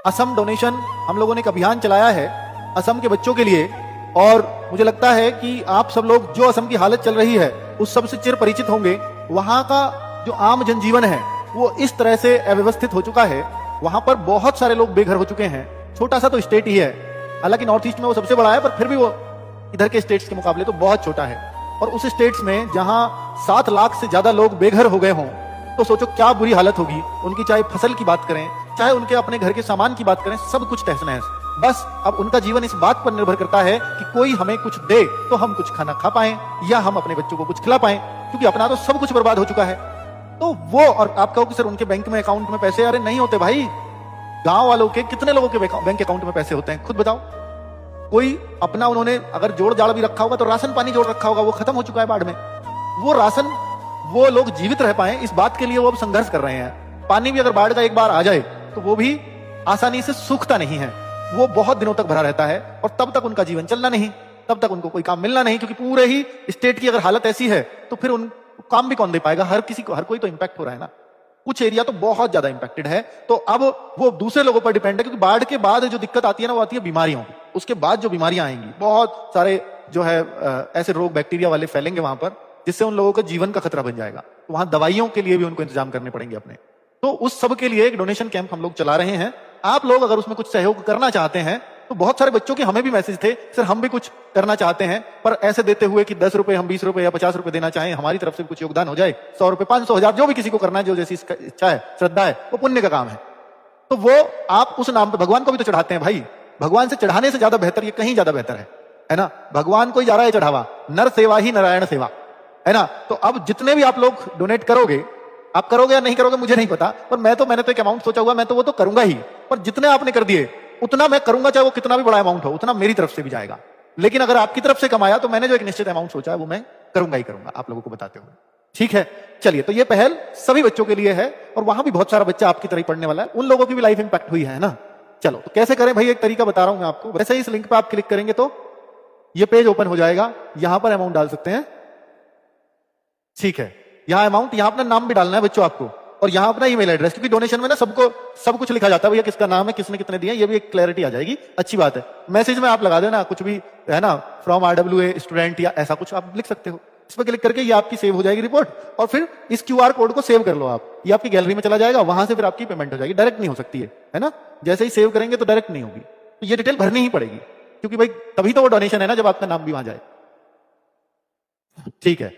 Assam donation हम लोगों ने एक अभियान चलाया है असम के बच्चों के लिए, और मुझे लगता है कि आप सब लोग जो असम की हालत चल रही है उस सब से चिर परिचित होंगे। वहां का जो आम जनजीवन है वो इस तरह से अव्यवस्थित हो चुका है, वहां पर बहुत सारे लोग बेघर हो चुके हैं। छोटा सा तो स्टेट ही है, हालांकि नॉर्थ ईस्ट में वो सबसे बड़ा है, पर फिर भी वो इधर के स्टेट्स के मुकाबले तो बहुत छोटा है। और उस स्टेट्स में जहां 7 लाख से ज्यादा लोग बेघर हो गए हों, तो सोचो क्या बुरी हालत होगी उनकी। चाहे फसल की बात करें, चाहे उनके अपने घर के सामान की बात करें, सब कुछ तहस नहस। बस अब उनका जीवन इस बात पर निर्भर करता है कि कोई हमें कुछ दे तो हम कुछ खाना खा पाएं या हम अपने बच्चों को कुछ खिला पाएं, क्योंकि अपना तो सब कुछ बर्बाद हो चुका है। तो वो, और आप कहो कि सर उनके बैंक में अकाउंट में पैसे, अरे नहीं होते भाई। गांव वालों के कितने लोगों के बैंक अकाउंट में पैसे होते हैं, खुद बताओ। कोई अपना उन्होंने अगर जोड़ जाड़ भी रखा होगा तो राशन पानी जोड़ रखा होगा, वो खत्म हो चुका है बाढ़ में। वो राशन, वो लोग जीवित रह पाए इस बात के लिए वो अब संघर्ष कर रहे हैं। पानी भी अगर बाढ़ का एक बार आ जाए तो वो भी आसानी से सूखता नहीं है, वो बहुत दिनों तक भरा रहता है, और तब तक उनका जीवन चलना नहीं, तब तक उनको कोई काम मिलना नहीं, क्योंकि पूरे ही स्टेट की अगर हालत ऐसी है तो फिर उन काम भी कौन दे पाएगा। हर किसी को, हर कोई तो इंपैक्ट हो रहा है ना। कुछ एरिया तो बहुत ज्यादा इंपैक्टेड है, तो अब वो दूसरे लोगों पर डिपेंड है, क्योंकि बाढ़ के बाद जो दिक्कत आती है ना, वो आती है बीमारियों की। उसके बाद जो बीमारियां आएंगी, बहुत सारे जो है ऐसे रोग बैक्टीरिया वाले फैलेंगे वहां पर, जिससे उन लोगों का जीवन का खतरा बन जाएगा। तो वहां दवाइयों के लिए भी उनको इंतजाम करने पड़ेंगे अपने। तो उस सब के लिए एक डोनेशन कैंप हम लोग चला रहे हैं। आप लोग अगर उसमें कुछ सहयोग करना चाहते हैं तो बहुत सारे बच्चों के हमें भी मैसेज थे, सर हम भी कुछ करना चाहते हैं, पर ऐसे देते हुए कि 10 रुपए हम 20 रुपए या 50 रुपए देना चाहें, हमारी तरफ से कुछ योगदान हो जाए, 100 रुपए 500 1000 जो भी किसी को करना है, जो जैसी इच्छा है, श्रद्धा है, वो पुण्य का काम है। तो वो आप उस नाम पे भगवान को भी तो चढ़ाते हैं भाई। भगवान से चढ़ाने से ज्यादा बेहतर ये कहीं ज्यादा बेहतर है ना। भगवान को ही जा रहा है चढ़ावा, नर सेवा ही नारायण सेवा, है ना। तो अब जितने भी आप लोग डोनेट करोगे, आप करोगे या नहीं करोगे मुझे नहीं पता, पर मैंने तो एक अमाउंट सोचा हुआ, मैं तो वो तो करूंगा ही। पर जितने आपने कर दिए उतना मैं करूंगा, चाहे वो कितना भी बड़ा अमाउंट हो, उतना मेरी तरफ से भी जाएगा। लेकिन अगर आपकी तरफ से कमाया तो मैंने जो एक निश्चित अमाउंट सोचा है वो मैं करूंगा ही करूंगा, आप लोगों को बताते हुए। ठीक है, चलिए। तो ये पहल सभी बच्चों के लिए है, और वहां भी बहुत सारा बच्चा आपकी तरह पढ़ने वाला है, उन लोगों की भी लाइफ इंपैक्ट हुई है ना। चलो, तो कैसे करें भाई, एक तरीका बता रहा हूं मैं आपको। वैसे ही इस लिंक पे आप क्लिक करेंगे तो ये पेज ओपन हो जाएगा, यहां पर अमाउंट डाल सकते हैं। ठीक है, यहां अमाउंट, यहां अपना नाम भी डालना है बच्चों आपको, और यहां अपना ईमेल एड्रेस, क्योंकि डोनेशन में ना सबको सब कुछ लिखा जाता है, भैया किसका नाम है, किसने कितने दिए, ये भी एक क्लैरिटी आ जाएगी। अच्छी बात है। मैसेज में आप लगा देना कुछ भी, है ना, फ्रॉम RWA स्टूडेंट या ऐसा कुछ आप लिख सकते हो। इस पर क्लिक करके ये आपकी सेव हो जाएगी रिपोर्ट, और फिर इस QR कोड को सेव कर लो आप, ये आपकी गैलरी में चला जाएगा, वहां से फिर आपकी पेमेंट हो जाएगी। डायरेक्ट नहीं हो सकती है ना। जैसे ही सेव करेंगे तो डायरेक्ट नहीं होगी, तो ये डिटेल भरनी ही पड़ेगी, क्योंकि भाई तभी तो वो डोनेशन है ना, जब आपका नाम भी वहां जाए। ठीक है।